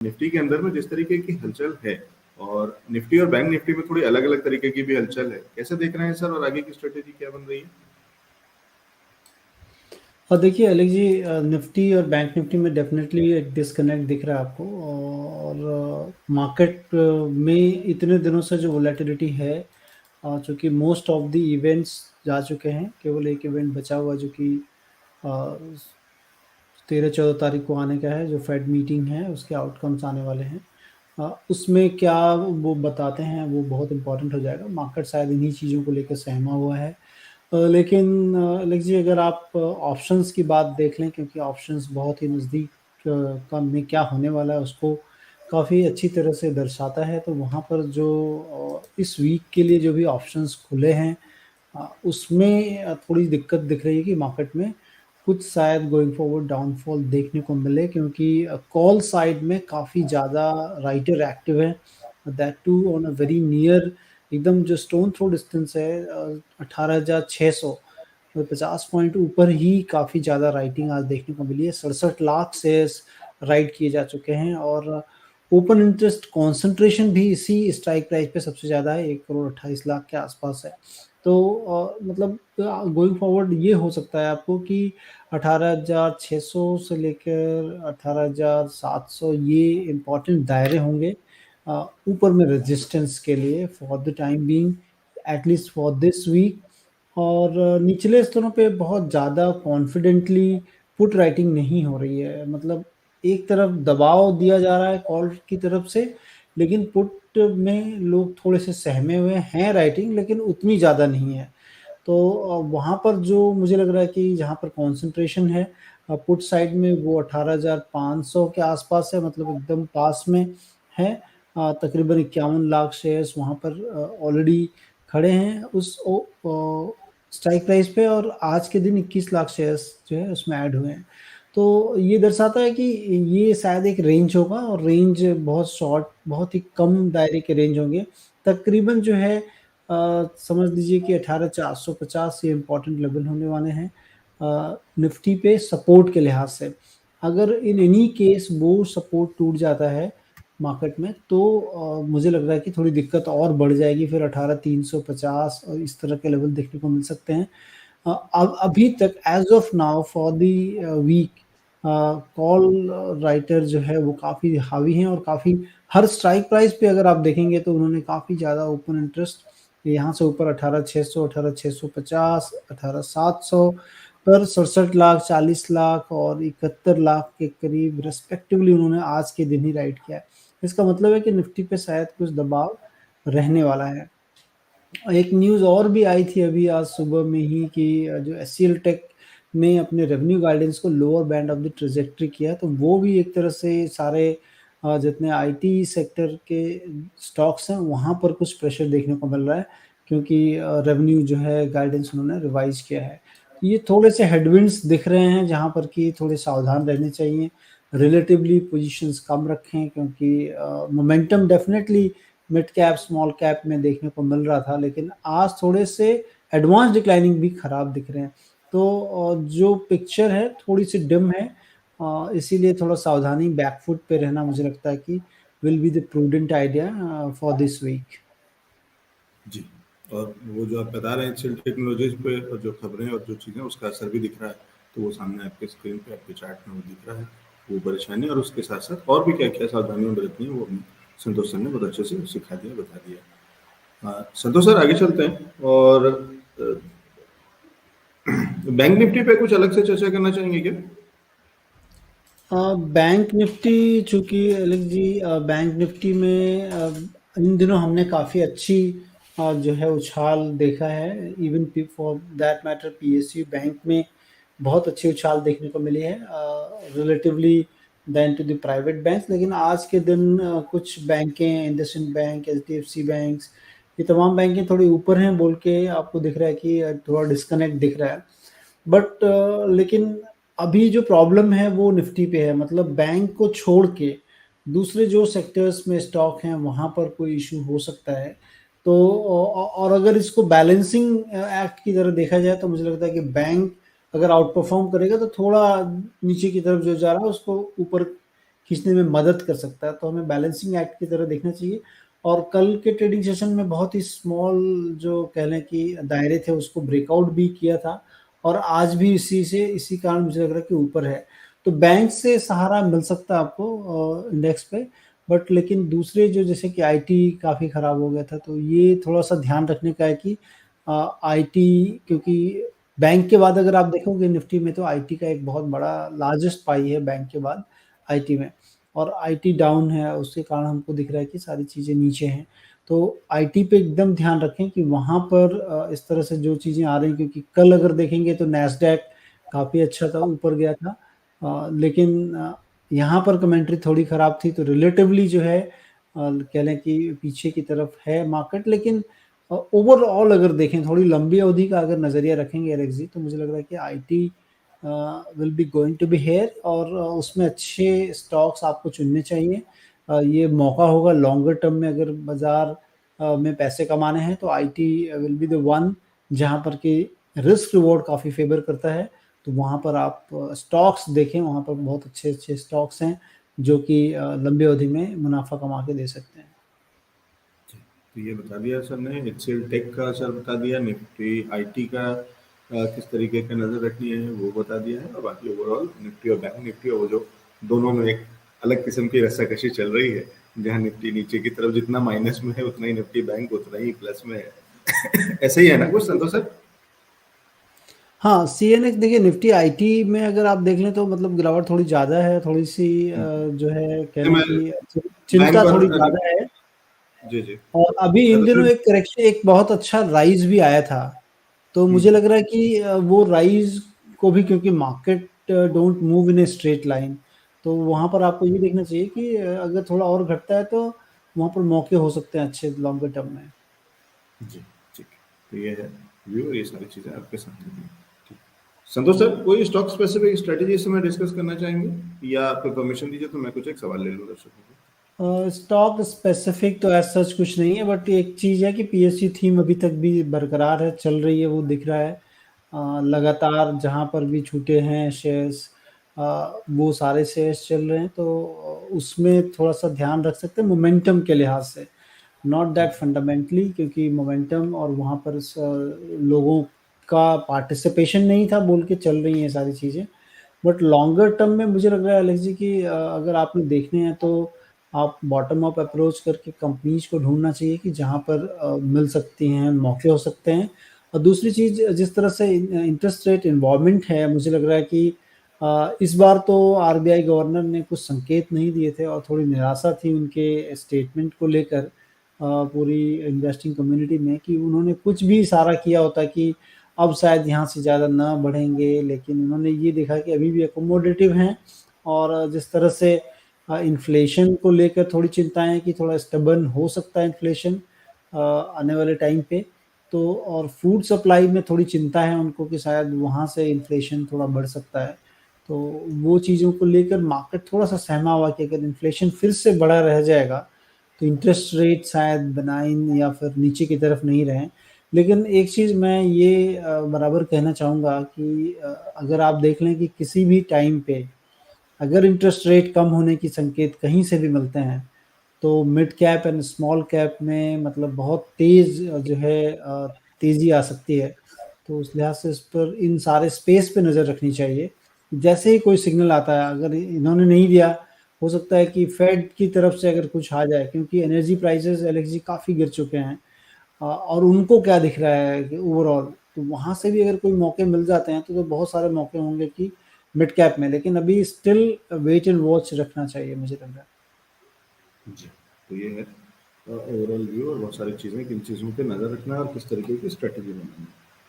Nifty के अंदर में जिस तरीके की हलचल है और निफ्टी और बैंक निफ्टी में थोड़ी अलग अलग तरीके की भी हलचल है, कैसे देख रहे हैं सर और आगे की स्ट्रेटेजी क्या बन रही है? और देखिए अलग जी, निफ्टी और बैंक निफ्टी में डेफिनेटली एक डिस्कनेक्ट दिख रहा है आपको। और मार्केट में इतने दिनों से जो वोलेटिलिटी है, चूँकि मोस्ट ऑफ द इवेंट्स जा चुके हैं, केवल एक इवेंट बचा हुआ जो कि 13-14 तारीख को आने का है, जो फेड मीटिंग है उसके आउटकम्स आने वाले हैं। उसमें क्या वो बताते हैं वो बहुत इम्पोर्टेंट हो जाएगा। मार्केट शायद इन्हीं चीज़ों को लेकर सहमा हुआ है। लेकिन लेक जी, अगर आप ऑप्शंस की बात देख लें, क्योंकि ऑप्शंस बहुत ही नज़दीक का में क्या होने वाला है उसको काफ़ी अच्छी तरह से दर्शाता है। तो वहाँ पर जो इस वीक के लिए जो भी ऑप्शंस खुले हैं, उसमें थोड़ी दिक्कत दिख रही है कि मार्केट में कुछ शायद गोइंग फॉरवर्ड डाउनफॉल देखने को मिले, क्योंकि कॉल साइड में काफ़ी ज़्यादा राइटर एक्टिव है, that too on a very near, एकदम जो स्टोन थ्रो डिस्टेंस है 18,600, तो 50 पॉइंट ऊपर ही काफ़ी ज़्यादा राइटिंग आज देखने को मिली है। 67 लाख शेयर्स राइट किए जा चुके हैं और ओपन इंटरेस्ट कॉन्सेंट्रेशन भी इसी स्ट्राइक प्राइस पे सबसे ज़्यादा है, 1,28,00,000 के आसपास है। तो मतलब गोइंग फॉरवर्ड ये हो सकता है आपको कि 18,600 से लेकर 18,700 ये इम्पोर्टेंट दायरे होंगे ऊपर में रेजिस्टेंस के लिए for the time being, at least for this week. और निचले स्तरों पे बहुत ज़्यादा कॉन्फिडेंटली पुट राइटिंग नहीं हो रही है। मतलब एक तरफ दबाव दिया जा रहा है कॉल की तरफ से, लेकिन पुट में लोग थोड़े से सहमे हुए हैं राइटिंग, लेकिन उतनी ज़्यादा नहीं है। तो वहाँ पर जो मुझे लग रहा है कि जहाँ पर कॉन्सेंट्रेशन है पुट साइड में, वो 18,500 के आसपास है, मतलब एकदम पास में है। तकरीबन 51 लाख शेयर्स वहाँ पर ऑलरेडी खड़े हैं उस स्ट्राइक प्राइस पे, और आज के दिन 21 लाख शेयर्स जो है उसमें ऐड हुए हैं। तो ये दर्शाता है कि ये शायद एक रेंज होगा, और रेंज बहुत शॉर्ट, बहुत ही कम दायरे के रेंज होंगे। तकरीबन जो है समझ लीजिए कि 18,450 ये इम्पोर्टेंट लेवल होने वाले हैं निफ्टी पे सपोर्ट के लिहाज से। अगर इन एनी केस वो सपोर्ट टूट जाता है मार्केट में, तो मुझे लग रहा है कि थोड़ी दिक्कत और बढ़ जाएगी, फिर 18,350 और इस तरह के लेवल देखने को मिल सकते हैं। अब अभी तक as of now for the week call writer जो है वो काफ़ी हावी हैं, और काफ़ी हर स्ट्राइक प्राइस पे अगर आप देखेंगे तो उन्होंने काफ़ी ज़्यादा ओपन इंटरेस्ट यहाँ से ऊपर 18,600, 18,650, 18,700 पर 67 लाख, 40 लाख और 71 लाख के करीब रिस्पेक्टिवली उन्होंने आज के दिन ही राइट किया है। इसका मतलब है कि निफ्टी पे शायद कुछ दबाव रहने वाला है। एक न्यूज़ और भी आई थी अभी आज सुबह में ही कि जो एचसीएल टेक ने अपने रेवेन्यू गाइडेंस को lower band of the trajectory किया, तो वो भी एक तरह से सारे जितने आईटी सेक्टर के स्टॉक्स हैं वहाँ पर कुछ प्रेशर देखने को मिल रहा है, क्योंकि रेवेन्यू जो है गाइडेंस उन्होंने रिवाइज किया है। ये थोड़े से हेडविंड्स दिख रहे हैं जहाँ पर कि थोड़े सावधान रहने चाहिए, रिलेटिवली पोजीशंस कम रखें, क्योंकि momentum definitely mid cap small cap में देखने को मिल रहा था, लेकिन आज थोड़े से एडवांस डिक्लाइनिंग भी खराब दिख रहे हैं। तो जो पिक्चर है थोड़ी सी डिम है, इसीलिए थोड़ा सावधानी, बैकफुट पे रहना मुझे लगता है कि will be the prudent idea for this week. जी। और वो जो आप बता रहे हैं एक्सेल टेक्नोलॉजीज पे और जो खबरें और जो चीज़ें उसका असर भी दिख रहा है, तो वो सामने आपके स्क्रीन पे आपके चार्ट में वो दिख रहा है, वो परेशानी और उसके साथ साथ और भी क्या क्या सावधानियां बरतनी है वो संतोष सर ने बहुत अच्छे से सिखा दिया, बता दिया। संतोष सर आगे चलते हैं और बैंक निफ्टी पे कुछ अलग से चर्चा करना चाहेंगे क्या? बैंक निफ्टी, चूंकि अलग जी बैंक निफ्टी में इन दिनों हमने काफ़ी अच्छी जो है उछाल देखा है। Even for that matter PSU bank में बहुत अच्छी उछाल देखने को मिली है relatively than to the private banks. लेकिन आज के दिन कुछ बैंकें, इंडसइंड बैंक, एचडीएफसी बैंक्स, ये तमाम बैंकें थोड़ी ऊपर हैं बोल के आपको दिख रहा है कि थोड़ा डिस्कनेक्ट दिख रहा है। बट लेकिन अभी जो प्रॉब्लम है वो निफ्टी पे है, मतलब बैंक को छोड़ के दूसरे जो सेक्टर्स में स्टॉक हैं वहाँ पर कोई इशू हो सकता है। तो और अगर इसको बैलेंसिंग एक्ट की तरह देखा जाए तो मुझे लगता है कि बैंक अगर आउट परफॉर्म करेगा तो थोड़ा नीचे की तरफ जो जा रहा है उसको ऊपर खींचने में मदद कर सकता है, तो हमें बैलेंसिंग एक्ट की तरह देखना चाहिए। और कल के ट्रेडिंग सेशन में बहुत ही स्मॉल जो कह लें कि दायरे थे उसको ब्रेकआउट भी किया था, और आज भी इसी कारण मुझे लग रहा है कि ऊपर है। तो बैंक से सहारा मिल सकता है आपको इंडेक्स पे, बट लेकिन दूसरे जो जैसे कि आईटी काफ़ी ख़राब हो गया था, तो ये थोड़ा-सा ध्यान रखने का है कि आईटी, क्योंकि बैंक के बाद अगर आप देखोगे निफ्टी में तो आईटी का एक बहुत बड़ा लार्जेस्ट पाई है बैंक के बाद आईटी में, और आईटी डाउन है, उसके कारण हमको दिख रहा है कि सारी चीज़ें नीचे हैं। तो आईटी पे एकदम ध्यान रखें कि वहाँ पर इस तरह से जो चीज़ें आ रही हैं, क्योंकि कल अगर देखेंगे तो नैस्डैक काफ़ी अच्छा था, ऊपर गया था। लेकिन यहाँ पर कमेंट्री थोड़ी ख़राब थी, तो रिलेटिवली जो है कह लें कि पीछे की तरफ है मार्केट। लेकिन ओवरऑल अगर देखें, थोड़ी लंबी अवधि का अगर नज़रिया रखेंगे एलेक्स जी, तो मुझे लग रहा है कि IT will be going to be here, और उसमें अच्छे स्टॉक्स आपको चुनने चाहिए। ये मौका होगा लॉन्गर टर्म में, अगर बाज़ार में पैसे कमाने हैं तो IT will be the one, जहाँ पर कि रिस्क रिवॉर्ड काफ़ी फ़ेवर करता है। तो वहाँ पर आप स्टॉक्स देखें, वहाँ पर बहुत अच्छे-अच्छे स्टॉक्स हैं जो कि लंबी अवधि में मुनाफ़ा कमा के दे सकते हैं। तो ये बता दिया सर ने, एचसीएल टेक का सर बता दिया, निफ्टी आईटी का किस तरीके का नज़र रखनी है वो बता दिया है, और बाकी ओवरऑल निफ्टी और बैंक निफ्टी, और वो जो दोनों में एक अलग किस्म की रस्साकशी चल रही है, जहाँ निफ्टी नीचे की तरफ जितना माइनस में है उतना ही निफ्टी बैंक उतना ही प्लस में है। ऐसे ही है ना कुछ संतोष सर? हाँ, सीएनएक्स देखिए, निफ्टी आईटी में अगर आप देख लें तो मतलब गिरावट थोड़ी ज़्यादा है, थोड़ी-सी जो है कह नहीं, लें मैं कि बैंक चिंता और थोड़ी ज़्यादा है। जी जी, और अभी इन दिनों सर एक करेक्शन, एक बहुत अच्छा राइज़ भी आया था। तो मुझे लग रहा है कि वो राइज़ को भी, क्योंकि market don't move in a straight line, तो वहाँ पर आपको ये देखना चाहिए कि अगर थोड़ा और घटता है तो वहाँ पर मौके हो सकते हैं अच्छे लॉन्गर टर्म में। जी, ठीक है। तो ये है व्यू, और ये सारी चीज़ें आपके सामने दी। ठीक। संतोष सर, कोई स्टॉक स्पेसिफिक स्ट्रेटजी इस समय डिस्कस करना चाहेंगे, या आपको परमिशन दीजिए तो मैं कुछ एक सवाल ले लूँ दर्शकों को? स्टॉक स्पेसिफिक तो एज सच कुछ नहीं है, बट एक चीज़ है कि पीएसयू थीम अभी तक भी बरकरार है, चल रही है, वो दिख रहा है। लगातार जहाँ पर भी छूटे हैं शेयर्स, वो सारे शेयर्स चल रहे हैं, तो उसमें थोड़ा-सा ध्यान रख सकते हैं मोमेंटम के लिहाज से, नॉट दैट फंडामेंटली, क्योंकि मोमेंटम और वहाँ पर लोगों का पार्टिसिपेशन नहीं था बोल के चल रही हैं ये सारी चीज़ें। बट लॉन्गर टर्म में मुझे लग रहा है एलेक्स जी कि अगर आपने देखने हैं तो आप बॉटम अप अप्रोच करके कंपनीज को ढूंढना चाहिए कि जहाँ पर मिल सकती हैं, मौके हो सकते हैं। और दूसरी चीज़, जिस तरह से इंटरेस्ट रेट इन्वायरमेंट है, मुझे लग रहा है कि इस बार तो आरबीआई गवर्नर ने कुछ संकेत नहीं दिए थे, और थोड़ी निराशा थी उनके स्टेटमेंट को लेकर पूरी इन्वेस्टिंग कम्युनिटी में, कि उन्होंने कुछ भी इशारा किया होता कि अब शायद यहाँ से ज़्यादा ना बढ़ेंगे, लेकिन उन्होंने ये देखा कि अभी भी अकोमोडेटिव हैं। और जिस तरह से इन्फ्लेशन को लेकर थोड़ी चिंताएँ हैं कि थोड़ा स्टबर्न हो सकता है इन्फ्लेशन आने वाले टाइम पे। तो और फूड सप्लाई में थोड़ी चिंता है उनको कि शायद वहाँ से इन्फ्लेशन थोड़ा बढ़ सकता है। तो वो चीज़ों को लेकर मार्केट थोड़ा-सा सहमा हुआ कि अगर इन्फ्लेशन फिर से बढ़ा रह जाएगा, तो इंटरेस्ट रेट शायद बेनाइन या फिर नीचे की तरफ नहीं रहें। लेकिन एक चीज़ मैं ये बराबर कहना चाहूँगा कि अगर आप देख लें कि किसी भी टाइम पे अगर इंटरेस्ट रेट कम होने की संकेत कहीं से भी मिलते हैं, तो mid cap and small cap में मतलब बहुत तेज़ जो है तेज़ी आ सकती है। तो उस लिहाज से इस पर, इन सारे स्पेस पे नज़र रखनी चाहिए। जैसे ही कोई सिग्नल आता है, अगर इन्होंने नहीं दिया, हो सकता है कि फेड की तरफ से अगर कुछ आ जाए, क्योंकि एनर्जी प्राइसेज़ एलेक्स जी काफ़ी गिर चुके हैं। और उनको क्या दिख रहा है कि ओवरऑल, तो वहाँ से भी अगर कोई मौके मिल जाते हैं तो बहुत सारे मौके होंगे कि मिड कैप में, लेकिन अभी स्टिल वेट एंड वॉच रखना चाहिए मुझे लग रहा है। जी, तो ये है ओवरऑल व्यू, और बहुत सारी चीज़ें, किन चीज़ों पे नज़र रखना है और किस तरीके की स्ट्रेटजी बनानी है।